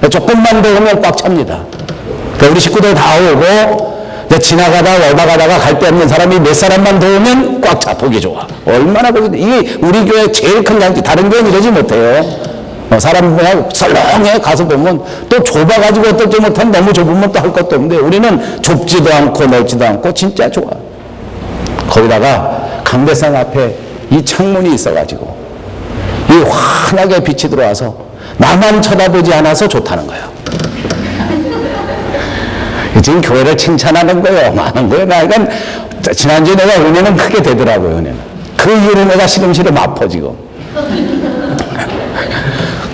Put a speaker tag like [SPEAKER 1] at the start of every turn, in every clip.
[SPEAKER 1] 조금만 더 오면 꽉 찹니다. 우리 식구들 다 오고 지나가다 오다가다가 갈 데 없는 사람이 몇 사람만 더 오면 꽉 차. 보기 좋아. 얼마나 보기. 이게 우리 교회 제일 큰 장치. 다른 교회는 이러지 못해요. 사람 그냥 설렁해 가서 보면 또 좁아가지고 어떨지 못하면 너무 좁으면 또 할 것도 없는데 우리는 좁지도 않고 넓지도 않고 진짜 좋아. 거기다가 강대상 앞에 이 창문이 있어가지고 이 환하게 빛이 들어와서 나만 쳐다보지 않아서 좋다는 거예요. 지금 교회를 칭찬하는 거예요. 많은 거예요. 그러니까 지난주에 내가 은혜는 크게 되더라고요. 은혜는. 그 이후로 내가 시름시름 아파 지금.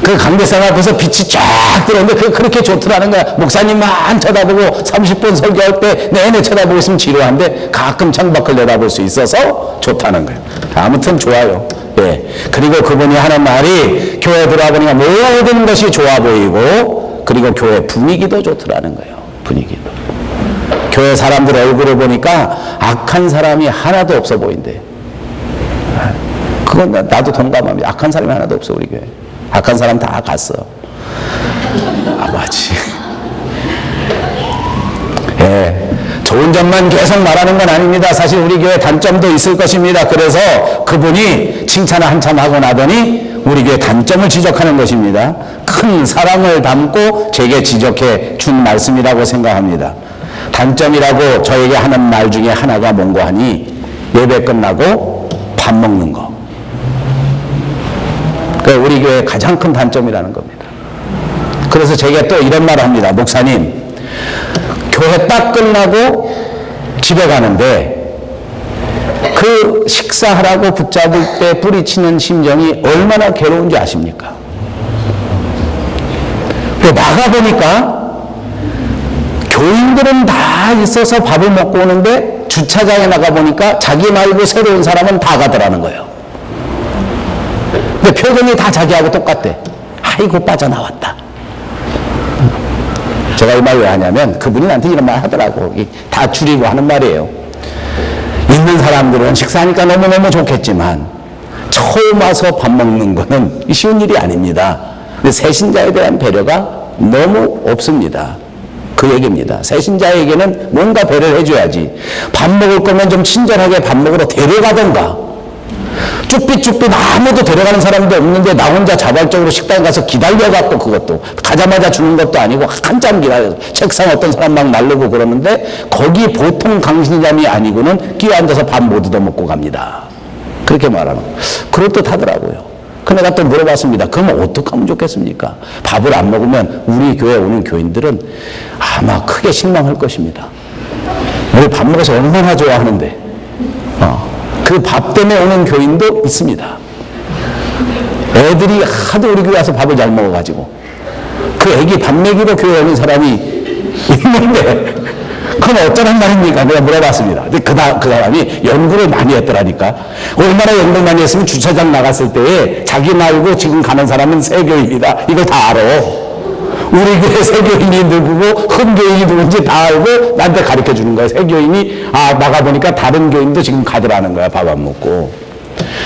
[SPEAKER 1] 그 강대상 앞에서 빛이 쫙 들어오는데 그렇게 좋더라는 거야. 목사님만 쳐다보고 30분 설교할 때 내내 쳐다보고 있으면 지루한데 가끔 창밖을 내다볼 수 있어서 좋다는 거예요. 아무튼 좋아요. 예. 그리고 그분이 하는 말이 교회 들어와 보니까 모든 것이 좋아 보이고 그리고 교회 분위기도 좋더라는 거예요. 분위기도. 교회 사람들 얼굴을 보니까 악한 사람이 하나도 없어 보인대. 그건 나도 동감합니다. 악한 사람이 하나도 없어 우리 교회. 악한 사람 다 갔어. 아버지. 예. 좋은 점만 계속 말하는 건 아닙니다. 사실 우리 교회 단점도 있을 것입니다. 그래서 그분이 칭찬을 한참 하고 나더니 우리 교회 단점을 지적하는 것입니다. 큰 사랑을 담고 제게 지적해 준 말씀이라고 생각합니다. 단점이라고 저에게 하는 말 중에 하나가 뭔고 하니 예배 끝나고 밥 먹는 거. 우리 교회의 가장 큰 단점이라는 겁니다. 그래서 제가 또 이런 말을 합니다. 목사님, 교회 딱 끝나고 집에 가는데 그 식사하라고 붙잡을 때 뿌리치는 심정이 얼마나 괴로운지 아십니까? 나가보니까 교인들은 다 있어서 밥을 먹고 오는데 주차장에 나가보니까 자기 말고 새로운 사람은 다 가더라는 거예요. 근데 표정이 다 자기하고 똑같대. 아이고 빠져나왔다. 제가 이 말 왜 하냐면 그분이 나한테 이런 말 하더라고. 다 줄이고 하는 말이에요. 있는 사람들은 식사하니까 너무너무 좋겠지만 처음 와서 밥 먹는 거는 쉬운 일이 아닙니다. 근데 새신자에 대한 배려가 너무 없습니다. 그 얘기입니다. 새신자에게는 뭔가 배려를 해줘야지. 밥 먹을 거면 좀 친절하게 밥 먹으러 데려가던가. 쭈삣쭈삣 아무도 데려가는 사람도 없는데 나 혼자 자발적으로 식당 가서 기다려갖고 그것도 가자마자 주는 것도 아니고 한참 기다려서 책상 어떤 사람 막 날르고 그러는데 거기 보통 강신잠이 아니고는 끼어앉아서 밥 못 얻어먹고 갑니다. 그렇게 말하는 거예요. 그럴듯 하더라고요. 그 내가 또 물어봤습니다. 그러면 어떻게 하면 좋겠습니까? 밥을 안 먹으면 우리 교회에 오는 교인들은 아마 크게 실망할 것입니다. 우리 밥 먹어서 얼마나 좋아하는데 그 밥 때문에 오는 교인도 있습니다. 애들이 하도 우리 교회 와서 밥을 잘 먹어가지고 그 애기 밥 먹이러 교회 오는 사람이 있는데 그건 어쩌란 말입니까? 내가 물어봤습니다. 근데 그 사람이 연구를 많이 했더라니까. 얼마나 연구를 많이 했으면 주차장 나갔을 때에 자기 말고 지금 가는 사람은 세교인이다. 이걸 다 알아. 우리 교회 세교인이 누구고 흠교인이 누군지 다 알고 나한테 가르쳐 주는 거야. 세교인이 나가보니까 다른 교인도 지금 가더라는 거야. 밥 안 먹고.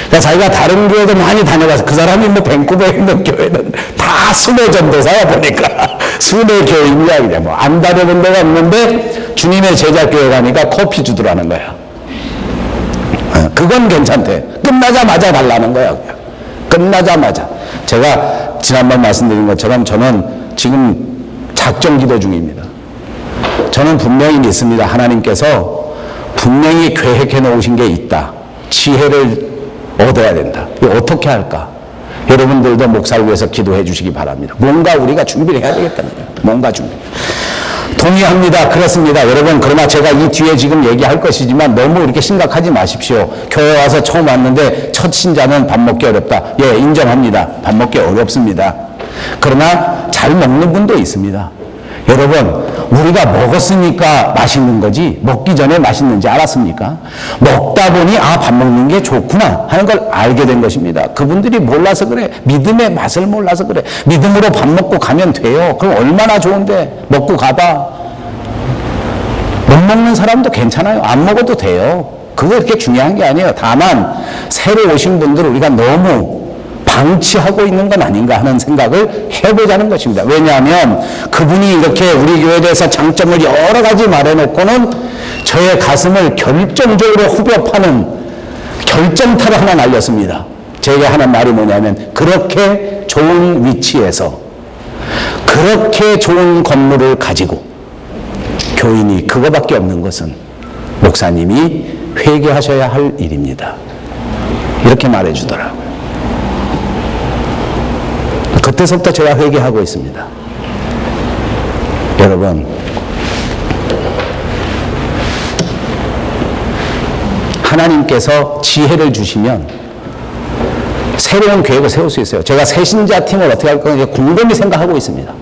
[SPEAKER 1] 그러니까 자기가 다른 교회도 많이 다녀가서 그 사람이 뭐 밴쿠버에 있는 교회는 다 순회 전도사야 보니까 순회 교인이야. 그냥 뭐 안 다녀본 데가 없는데 주님의 제자 교회 가니까 커피 주더라는 거야. 그건 괜찮대. 끝나자마자 달라는 거야. 그냥. 끝나자마자. 제가 지난번 말씀드린 것처럼 저는 지금 작정 기도 중입니다. 저는 분명히 믿습니다. 하나님께서 분명히 계획해 놓으신 게 있다. 지혜를 얻어야 된다. 이거 어떻게 할까? 여러분들도 목사를 위해서 기도해 주시기 바랍니다. 뭔가 우리가 준비를 해야 되겠다는 거예요. 뭔가 준비. 동의합니다. 그렇습니다. 여러분, 그러나 제가 이 뒤에 지금 얘기할 것이지만 너무 이렇게 심각하지 마십시오. 교회 와서 처음 왔는데 첫 신자는 밥 먹기 어렵다. 예, 인정합니다. 밥 먹기 어렵습니다. 그러나 잘 먹는 분도 있습니다. 여러분, 우리가 먹었으니까 맛있는 거지 먹기 전에 맛있는지 알았습니까? 먹다 보니 밥 먹는 게 좋구나 하는 걸 알게 된 것입니다. 그분들이 몰라서 그래. 믿음의 맛을 몰라서 그래. 믿음으로 밥 먹고 가면 돼요. 그럼 얼마나 좋은데. 먹고 가봐. 못 먹는 사람도 괜찮아요. 안 먹어도 돼요. 그거 그렇게 중요한 게 아니에요. 다만 새로 오신 분들은 우리가 너무 방치하고 있는 건 아닌가 하는 생각을 해보자는 것입니다. 왜냐하면 그분이 이렇게 우리 교회에 대해서 장점을 여러 가지 말해놓고는 저의 가슴을 결정적으로 후벼파는 결정타를 하나 날렸습니다. 제가 하는 말이 뭐냐면, 그렇게 좋은 위치에서 그렇게 좋은 건물을 가지고 교인이 그거밖에 없는 것은 목사님이 회개하셔야 할 일입니다. 이렇게 말해주더라고요. 그때서부터 제가 회개하고 있습니다. 여러분, 하나님께서 지혜를 주시면 새로운 계획을 세울 수 있어요. 제가 새신자 팀을 어떻게 할 건지 곰곰이 생각하고 있습니다.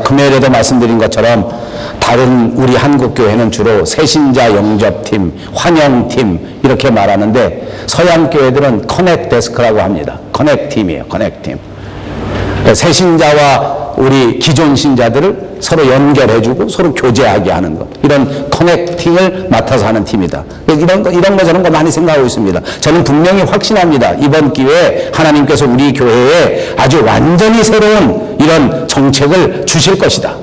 [SPEAKER 1] 금요일에도 말씀드린 것처럼 다른 우리 한국교회는 주로 새신자 영접팀, 환영팀 이렇게 말하는데, 서양 교회들은 커넥 데스크라고 합니다. 커넥 팀이에요. 커넥 팀. 새신자와 우리 기존 신자들을 서로 연결해주고 서로 교제하게 하는 것, 이런 커넥팅을 맡아서 하는 팀이다. 이런 거 저런 거 많이 생각하고 있습니다. 저는 분명히 확신합니다. 이번 기회에 하나님께서 우리 교회에 아주 완전히 새로운 이런 정책을 주실 것이다.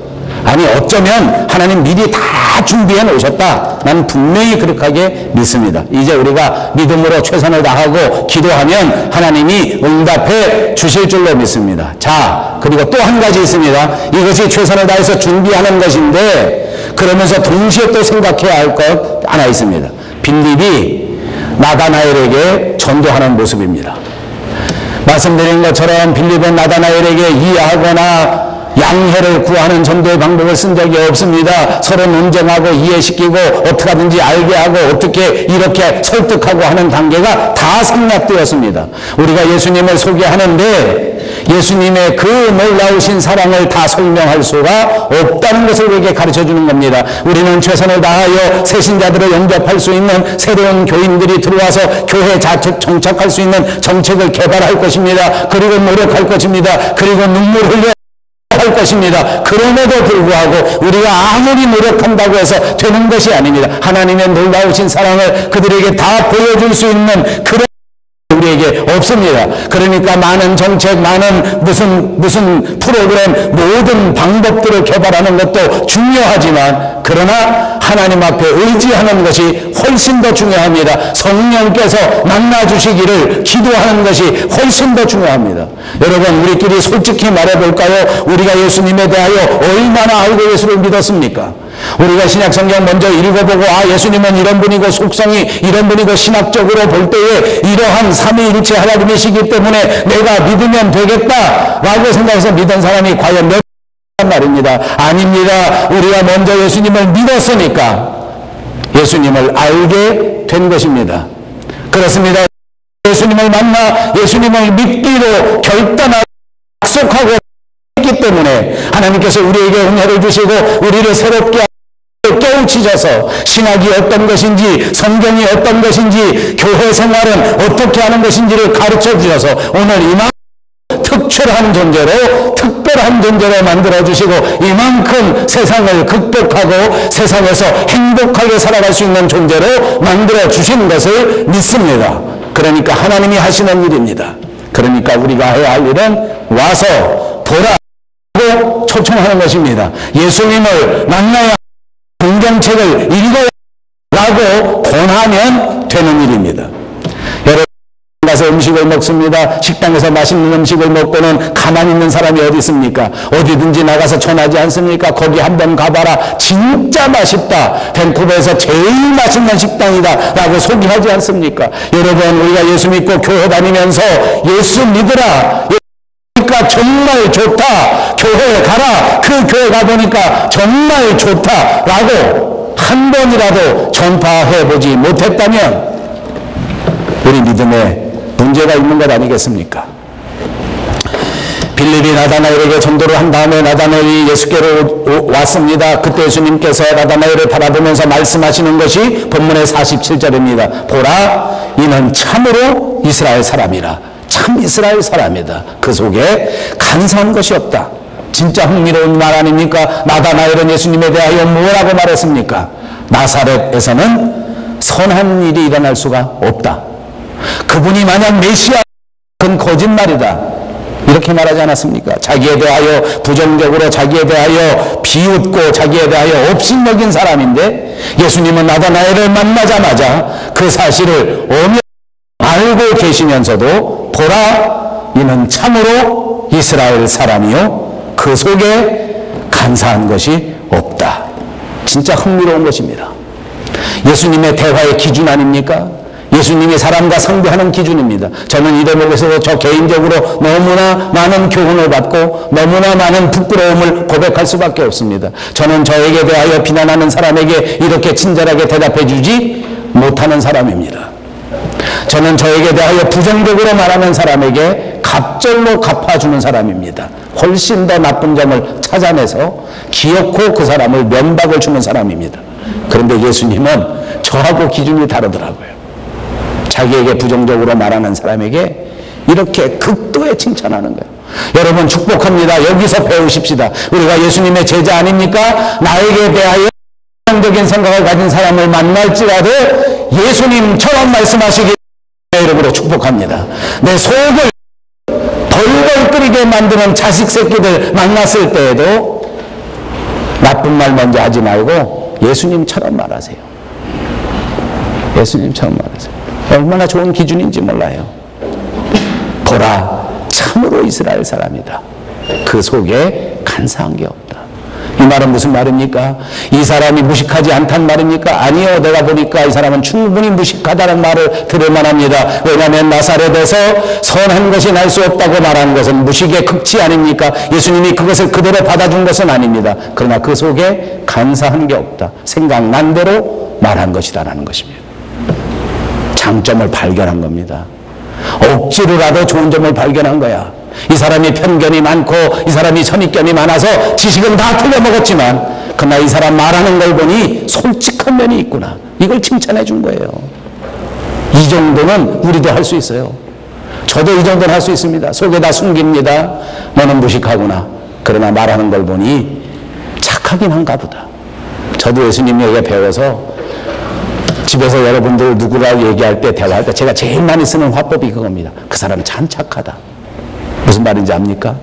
[SPEAKER 1] 아니, 어쩌면 하나님 미리 다 준비해 놓으셨다. 난 분명히 그렇게 믿습니다. 이제 우리가 믿음으로 최선을 다하고 기도하면 하나님이 응답해 주실 줄로 믿습니다. 자, 그리고 또 한 가지 있습니다. 이것이 최선을 다해서 준비하는 것인데, 그러면서 동시에 또 생각해야 할 것 하나 있습니다. 빌립이 나다나엘에게 전도하는 모습입니다. 말씀드린 것처럼 빌립은 나다나엘에게 이해하거나 양해를 구하는 전도의 방법을 쓴 적이 없습니다. 서로 논쟁하고 이해시키고 어떻게 하든지 알게 하고 어떻게 이렇게 설득하고 하는 단계가 다 생략되었습니다. 우리가 예수님을 소개하는데 예수님의 그 놀라우신 사랑을 다 설명할 수가 없다는 것을 우리에게 가르쳐주는 겁니다. 우리는 최선을 다하여 새신자들을 영접할 수 있는 새로운 교인들이 들어와서 교회에 정착할 수 있는 정책을 개발할 것입니다. 그리고 노력할 것입니다. 그리고 눈물 흘려 할 것입니다. 그럼에도 불구하고 우리가 아무리 노력한다고 해서 되는 것이 아닙니다. 하나님의 놀라우신 사랑을 그들에게 다 보여줄 수 있는 그런 우리에게 없습니다. 그러니까 많은 정책, 많은 무슨 프로그램, 모든 방법들을 개발하는 것도 중요하지만, 그러나 하나님 앞에 의지하는 것이 훨씬 더 중요합니다. 성령께서 만나주시기를 기도하는 것이 훨씬 더 중요합니다. 여러분, 우리끼리 솔직히 말해볼까요? 우리가 예수님에 대하여 얼마나 알고 예수를 믿었습니까? 우리가 신약성경 먼저 읽어보고, 아, 예수님은 이런 분이고 속성이 이런 분이고 신학적으로 볼 때에 이러한 삼위일체 하나님이시기 때문에 내가 믿으면 되겠다 라고 생각해서 믿은 사람이 과연 몇 말입니다. 아닙니다. 우리가 먼저 예수님을 믿었으니까 예수님을 알게 된 것입니다. 그렇습니다. 예수님을 만나 예수님을 믿기로 결단하고 약속하고 있기 때문에 하나님께서 우리에게 은혜를 주시고 우리를 새롭게 깨우치셔서 신학이 어떤 것인지, 성경이 어떤 것인지, 교회 생활은 어떻게 하는 것인지를 가르쳐 주셔서 오늘 이만큼 특출한 존재로, 특별한 존재로 만들어주시고 이만큼 세상을 극복하고 세상에서 행복하게 살아갈 수 있는 존재로 만들어주신 것을 믿습니다. 그러니까 하나님이 하시는 일입니다. 그러니까 우리가 해야 할 일은 와서 보라고 초청하는 것입니다. 예수님을 만나야 성경책을 읽어라고 권하면 되는 일입니다. 여러분, 가서 음식을 먹습니다. 식당에서 맛있는 음식을 먹고는 가만히 있는 사람이 어디 있습니까? 어디든지 나가서 전하지 않습니까? 거기 한번 가봐라. 진짜 맛있다. 밴쿠버에서 제일 맛있는 식당이다 라고 소개하지 않습니까? 여러분, 우리가 예수 믿고 교회 다니면서 예수 믿으라, 그러니까 정말 좋다, 교회에 가라, 그 교회 가보니까 정말 좋다 라고 한 번이라도 전파해보지 못했다면 우리 믿음에 문제가 있는 것 아니겠습니까? 빌립이 나다나엘에게 전도를 한 다음에 나다나엘이 예수께로 왔습니다. 그때 예수님께서 나다나엘을 바라보면서 말씀하시는 것이 본문의 47절입니다. 보라, 이는 참으로 이스라엘 사람이라. 참 이스라엘 사람이다. 그 속에 간사한 것이 없다. 진짜 흥미로운 말 아닙니까? 나다나엘은 예수님에 대하여 뭐라고 말했습니까? 나사렛에서는 선한 일이 일어날 수가 없다. 그분이 만약 메시아, 그건 거짓말이다. 이렇게 말하지 않았습니까? 자기에 대하여 부정적으로, 자기에 대하여 비웃고, 자기에 대하여 업신여긴 사람인데, 예수님은 나다나엘을 만나자마자 그 사실을 엄연히 알고 계시면서도, 보라, 이는 참으로 이스라엘 사람이요 그 속에 간사한 것이 없다. 진짜 흥미로운 것입니다. 예수님의 대화의 기준 아닙니까? 예수님이 사람과 상대하는 기준입니다. 저는 이 대목에서 저 개인적으로 너무나 많은 교훈을 받고 너무나 많은 부끄러움을 고백할 수밖에 없습니다. 저는 저에게 대하여 비난하는 사람에게 이렇게 친절하게 대답해 주지 못하는 사람입니다. 저는 저에게 대하여 부정적으로 말하는 사람에게 갑절로 갚아주는 사람입니다. 훨씬 더 나쁜 점을 찾아내서 기어코 그 사람을 면박을 주는 사람입니다. 그런데 예수님은 저하고 기준이 다르더라고요. 자기에게 부정적으로 말하는 사람에게 이렇게 극도의 칭찬하는 거예요. 여러분 축복합니다. 여기서 배우십시다. 우리가 예수님의 제자 아닙니까? 나에게 대하여 부정적인 생각을 가진 사람을 만날지라도 예수님처럼 말씀하시기 이름으로 축복합니다. 내 속을 벌벌 끓이게 만드는 자식 새끼들 만났을 때에도 나쁜 말 먼저 하지 말고 예수님처럼 말하세요. 예수님처럼 말하세요. 얼마나 좋은 기준인지 몰라요. 보라, 참으로 이스라엘 사람이다. 그 속에 간사한 게 없다. 이 말은 무슨 말입니까? 이 사람이 무식하지 않단 말입니까? 아니요. 내가 보니까 이 사람은 충분히 무식하다는 말을 들을 만합니다. 왜냐하면 나사렛에서 선한 것이 날 수 없다고 말하는 것은 무식의 극치 아닙니까? 예수님이 그것을 그대로 받아준 것은 아닙니다. 그러나 그 속에 간사한 게 없다. 생각난 대로 말한 것이다라는 것입니다. 장점을 발견한 겁니다. 억지로라도 좋은 점을 발견한 거야. 이 사람이 편견이 많고 이 사람이 선입견이 많아서 지식은 다 틀려먹었지만 그러나 이 사람 말하는 걸 보니 솔직한 면이 있구나. 이걸 칭찬해 준 거예요. 이 정도는 우리도 할 수 있어요. 저도 이 정도는 할 수 있습니다. 속에다 숨깁니다. 너는 무식하구나. 그러나 말하는 걸 보니 착하긴 한가 보다. 저도 예수님에게 배워서 집에서 여러분들 누구라고 얘기할 때 대화할 때 제가 제일 많이 쓰는 화법이 그겁니다. 그 사람 참 착하다. 무슨 말인지 압니까?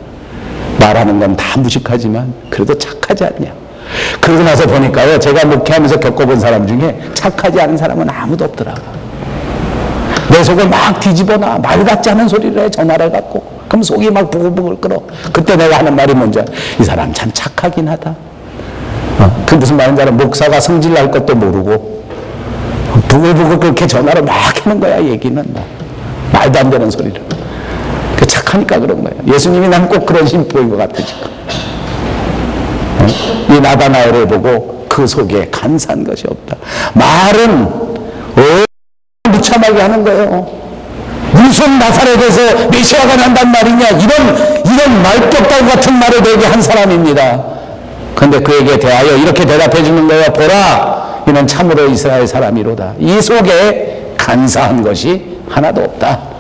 [SPEAKER 1] 말하는 건 다 무식하지만 그래도 착하지 않냐. 그러고 나서 보니까요, 제가 목회하면서 겪어본 사람 중에 착하지 않은 사람은 아무도 없더라고. 내 속을 막 뒤집어놔. 말 같지 않은 소리를 해, 전화를 갖고. 그럼 속이 막 부글부글 끓어. 그때 내가 하는 말이 뭔지 알아? 이 사람 참 착하긴 하다. 그 무슨 말인지 알아? 목사가 성질날 것도 모르고 부글부글 그렇게 전화를 막 하는 거야. 얘기는 말도 안 되는 소리를. 착하니까 그런 거예요. 예수님이 난 꼭 그런 심보인 것 같아 지금. 이 나다나엘을 보고 그 속에 간사한 것이 없다. 말은 무참하게 하는 거예요. 무슨 나사렛에서 메시아가 난단 말이냐, 이런 말격달 같은 말을 되게 한 사람입니다. 그런데 그에게 대하여 이렇게 대답해 주는 거예요. 보라, 이는 참으로 이스라엘 사람이로다. 이 속에 간사한 것이 하나도 없다.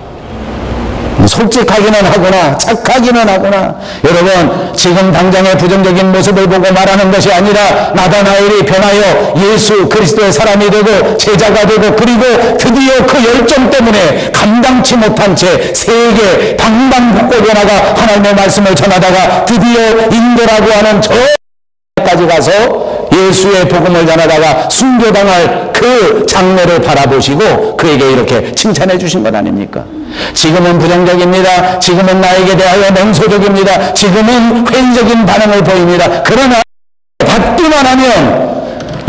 [SPEAKER 1] 솔직하기는 하구나, 착하기는 하구나. 여러분, 지금 당장의 부정적인 모습을 보고 말하는 것이 아니라 나다나엘이 변하여 예수 그리스도의 사람이 되고 제자가 되고, 그리고 드디어 그 열정 때문에 감당치 못한 채 세계 방방곡곡에 나가 하나님의 말씀을 전하다가 드디어 인도라고 하는 저까지 가서 예수의 복음을 전하다가 순교당할 그 장면을 바라보시고 그에게 이렇게 칭찬해 주신 것 아닙니까? 지금은 부정적입니다. 지금은 나에게 대하여 냉소적입니다. 지금은 회의적인 반응을 보입니다. 그러나 받기만 하면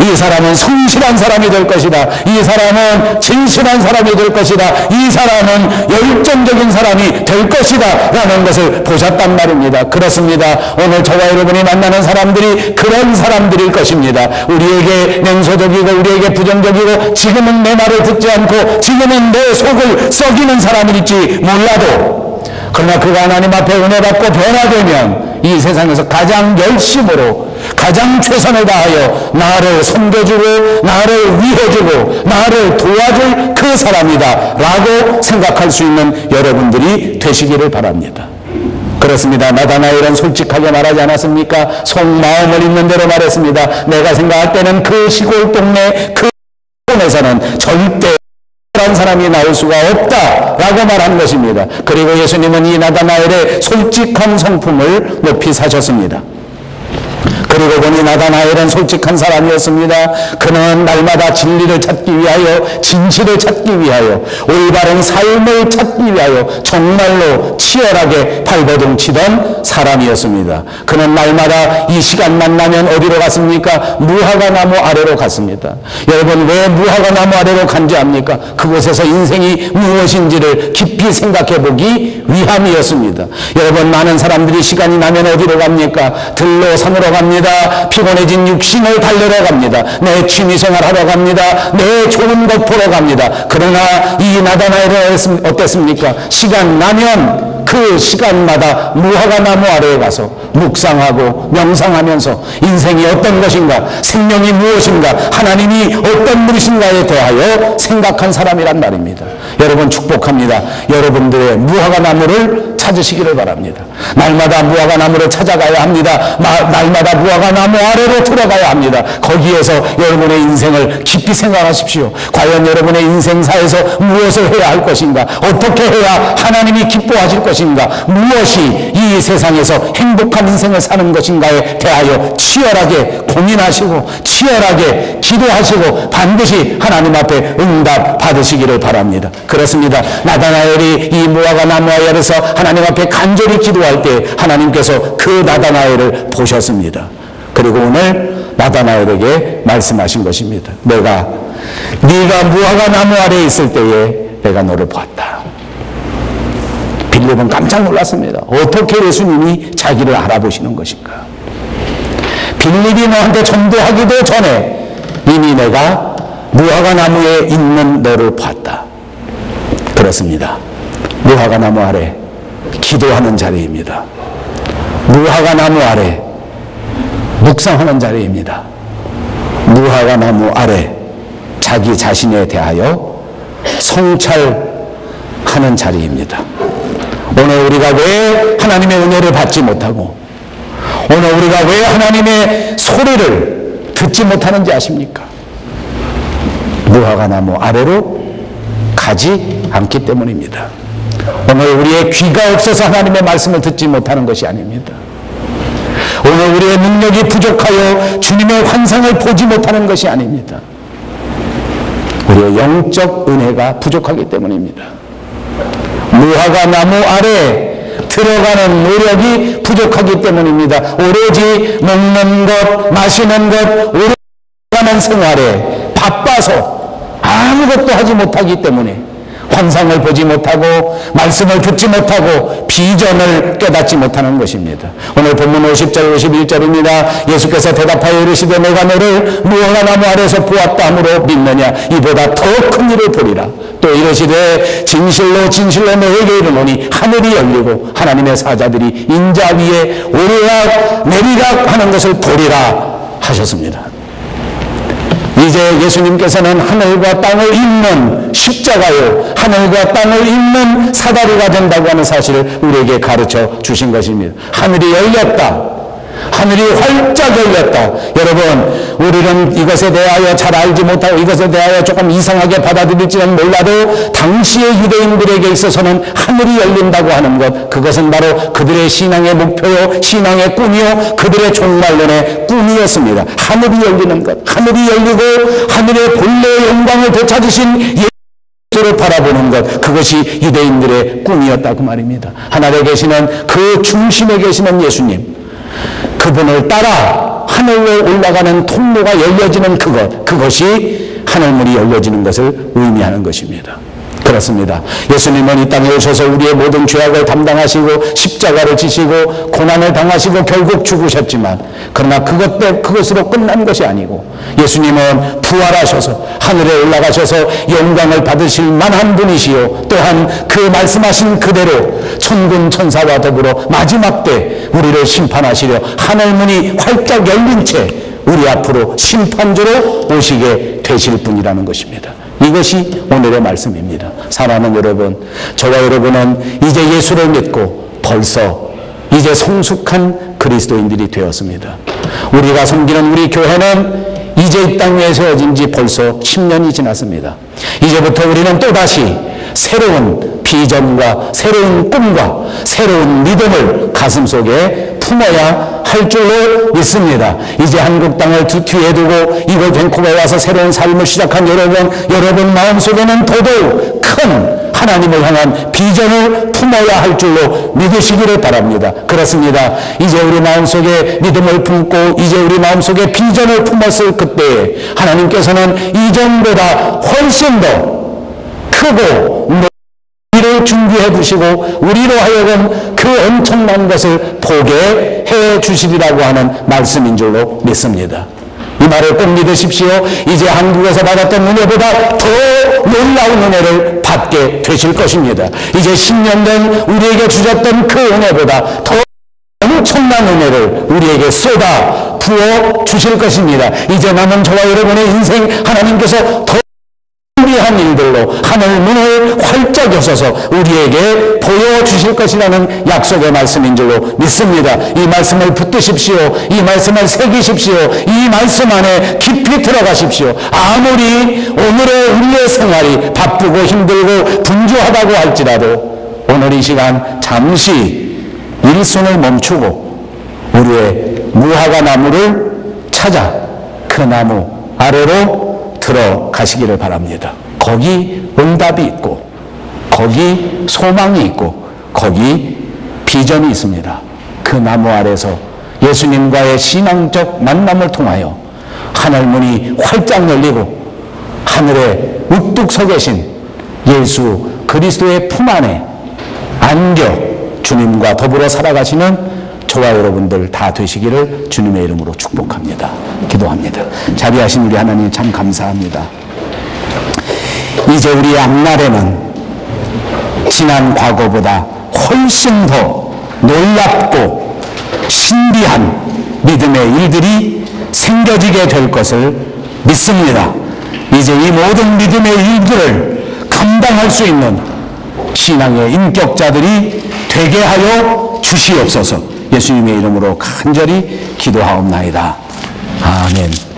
[SPEAKER 1] 이 사람은 성실한 사람이 될 것이다. 이 사람은 진실한 사람이 될 것이다. 이 사람은 열정적인 사람이 될 것이다 라는 것을 보셨단 말입니다. 그렇습니다. 오늘 저와 여러분이 만나는 사람들이 그런 사람들일 것입니다. 우리에게 냉소적이고 우리에게 부정적이고 지금은 내 말을 듣지 않고 지금은 내 속을 썩이는 사람일지 몰라도, 그러나 그가 하나님 앞에 은혜 받고 변화되면 이 세상에서 가장 열심으로 가장 최선을 다하여 나를 섬겨주고 나를 위해주고 나를 도와줄 그 사람이다 라고 생각할 수 있는 여러분들이 되시기를 바랍니다. 그렇습니다. 나다나엘은 솔직하게 말하지 않았습니까? 속마음을 있는 대로 말했습니다. 내가 생각할 때는 그 시골 동네 그 에서는 절대 한 사람이 나올 수가 없다라고 말한 것입니다. 그리고 예수님은 이 나다나엘의 솔직한 성품을 높이 사셨습니다. 그리고 보니 나다나엘은 솔직한 사람이었습니다. 그는 날마다 진리를 찾기 위하여, 진실을 찾기 위하여, 올바른 삶을 찾기 위하여 정말로 치열하게 발버둥 치던 사람이었습니다. 그는 날마다 이 시간만 나면 어디로 갔습니까? 무화과 나무 아래로 갔습니다. 여러분, 왜 무화과 나무 아래로 간지 압니까? 그곳에서 인생이 무엇인지를 깊이 생각해 보기 위함이었습니다. 여러분, 많은 사람들이 시간이 나면 어디로 갑니까? 들로 산으로 갑니다. 피곤해진 육신을 달래러 갑니다. 내 취미생활 하러 갑니다. 내 좋은 것 보러 갑니다. 그러나 이 나다나엘은 어땠습니까? 시간 나면 그 시간마다 무화과 나무 아래에 가서 묵상하고 명상하면서 인생이 어떤 것인가, 생명이 무엇인가, 하나님이 어떤 분이신가에 대하여 생각한 사람이란 말입니다. 여러분, 축복합니다. 여러분들의 무화과 나무를 찾으시기를 바랍니다. 날마다 무화과 나무를 찾아가야 합니다. 날마다 무화과 나무 아래로 들어가야 합니다. 거기에서 여러분의 인생을 깊이 생각하십시오. 과연 여러분의 인생사에서 무엇을 해야 할 것인가, 어떻게 해야 하나님이 기뻐하실 것인가, 무엇이 이 세상에서 행복한 인생을 사는 것인가에 대하여 치열하게 고민하시고 치열하게 기도하시고 반드시 하나님 앞에 응답 받으시기를 바랍니다. 그렇습니다. 나다나엘이 이 무화과 나무 아래에서 하나님 앞에 간절히 기도할 때 하나님께서 그 나다나엘을 보셨습니다. 그리고 오늘 나다나엘에게 말씀하신 것입니다. 네가 무화과 나무 아래에 있을 때에 내가 너를 보았다. 빌립은 깜짝 놀랐습니다. 어떻게 예수님이 자기를 알아보시는 것인가? 빌립이 너한테 전도하기도 전에 이미 내가 무화과 나무에 있는 너를 보았다. 그렇습니다. 무화과 나무 아래 기도하는 자리입니다. 무화과 나무 아래 묵상하는 자리입니다. 무화과 나무 아래 자기 자신에 대하여 성찰하는 자리입니다. 오늘 우리가 왜 하나님의 은혜를 받지 못하고, 오늘 우리가 왜 하나님의 소리를 듣지 못하는지 아십니까? 무화과 나무 아래로 가지 않기 때문입니다. 오늘 우리의 귀가 없어서 하나님의 말씀을 듣지 못하는 것이 아닙니다. 오늘 우리의 능력이 부족하여 주님의 환상을 보지 못하는 것이 아닙니다. 우리의 영적 은혜가 부족하기 때문입니다. 무화과 나무 아래 들어가는 노력이 부족하기 때문입니다. 오로지 먹는 것, 마시는 것, 오래 가는 생활에 바빠서 아무것도 하지 못하기 때문에 환상을 보지 못하고 말씀을 듣지 못하고 비전을 깨닫지 못하는 것입니다. 오늘 본문 50절 51절입니다. 예수께서 대답하여 이르시되 내가 너를 무화과 나무 아래서 보았다 함으로 믿느냐? 이보다 더 큰 일을 보리라. 또 이르시되 진실로 진실로 너에게 이르노니 하늘이 열리고 하나님의 사자들이 인자 위에 오르락 내리락 하는 것을 보리라 하셨습니다. 이제 예수님께서는 하늘과 땅을 잇는 십자가요, 하늘과 땅을 잇는 사다리가 된다고 하는 사실을 우리에게 가르쳐 주신 것입니다. 하늘이 열렸다. 하늘이 활짝 열렸다. 여러분, 우리는 이것에 대하여 잘 알지 못하고 이것에 대하여 조금 이상하게 받아들일지는 몰라도 당시의 유대인들에게 있어서는 하늘이 열린다고 하는 것, 그것은 바로 그들의 신앙의 목표요, 신앙의 꿈이요, 그들의 종말론의 꿈이었습니다. 하늘이 열리는 것, 하늘이 열리고 하늘의 본래의 영광을 되찾으신 예수를 바라보는 것, 그것이 유대인들의 꿈이었다고 말입니다. 하늘에 계시는 그 중심에 계시는 예수님, 그분을 따라 하늘로 올라가는 통로가 열려지는 그것이 하늘문이 열려지는 것을 의미하는 것입니다. 그렇습니다. 예수님은 이 땅에 오셔서 우리의 모든 죄악을 담당하시고 십자가를 지시고 고난을 당하시고 결국 죽으셨지만, 그러나 그것으로 끝난 것이 아니고 예수님은 부활하셔서 하늘에 올라가셔서 영광을 받으실 만한 분이시요, 또한 그 말씀하신 그대로 천군 천사와 더불어 마지막 때 우리를 심판하시려 하늘문이 활짝 열린 채 우리 앞으로 심판주로 오시게 되실 분이라는 것입니다. 이것이 오늘의 말씀입니다. 사랑하는 여러분, 저와 여러분은 이제 예수를 믿고 벌써 이제 성숙한 그리스도인들이 되었습니다. 우리가 섬기는 우리 교회는 이제 이제 이 땅 위에 세워진 지 벌써 10년이 지났습니다. 이제부터 우리는 또다시 새로운 비전과 새로운 꿈과 새로운 믿음을 가슴속에 품어야 할 줄로 믿습니다. 이제 한국 땅을 뒤에 두고 이곳 밴쿠버에 와서 새로운 삶을 시작한 여러분 마음속에는 더더욱 큰 하나님을 향한 비전을 품어야 할 줄로 믿으시기를 바랍니다. 그렇습니다. 이제 우리 마음속에 믿음을 품고 이제 우리 마음속에 비전을 품었을 그때에 하나님께서는 이전보다 훨씬 더 크고 우리를 준비해 주시고 우리로 하여금 그 엄청난 것을 보게 해 주시리라고 하는 말씀인 줄로 믿습니다. 이 말을 꼭 믿으십시오. 이제 한국에서 받았던 은혜보다 더 놀라운 은혜를 받게 되실 것입니다. 이제 10년 된 우리에게 주셨던 그 은혜보다 더 엄청난 은혜를 우리에게 쏟아 부어 주실 것입니다. 이제 남은 저와 여러분의 인생 하나님께서 더 한 일들로 하늘 문을 활짝 여셔서 우리에게 보여주실 것이라는 약속의 말씀인 줄로 믿습니다. 이 말씀을 붙드십시오. 이 말씀을 새기십시오. 이 말씀 안에 깊이 들어가십시오. 아무리 오늘의 우리의 생활이 바쁘고 힘들고 분주하다고 할지라도 오늘 이 시간 잠시 일손을 멈추고 우리의 무화과 나무를 찾아 그 나무 아래로 들어가시기를 바랍니다. 거기 응답이 있고 거기 소망이 있고 거기 비전이 있습니다. 그 나무 아래서 예수님과의 신앙적 만남을 통하여 하늘문이 활짝 열리고 하늘에 우뚝 서 계신 예수 그리스도의 품 안에 안겨 주님과 더불어 살아가시는 저와 여러분들 다 되시기를 주님의 이름으로 축복합니다. 기도합니다. 자비하신 우리 하나님 참 감사합니다. 이제 우리 앞날에는 지난 과거보다 훨씬 더 놀랍고 신비한 믿음의 일들이 생겨지게 될 것을 믿습니다. 이제 이 모든 믿음의 일들을 감당할 수 있는 신앙의 인격자들이 되게 하여 주시옵소서. 예수님의 이름으로 간절히 기도하옵나이다. 아멘.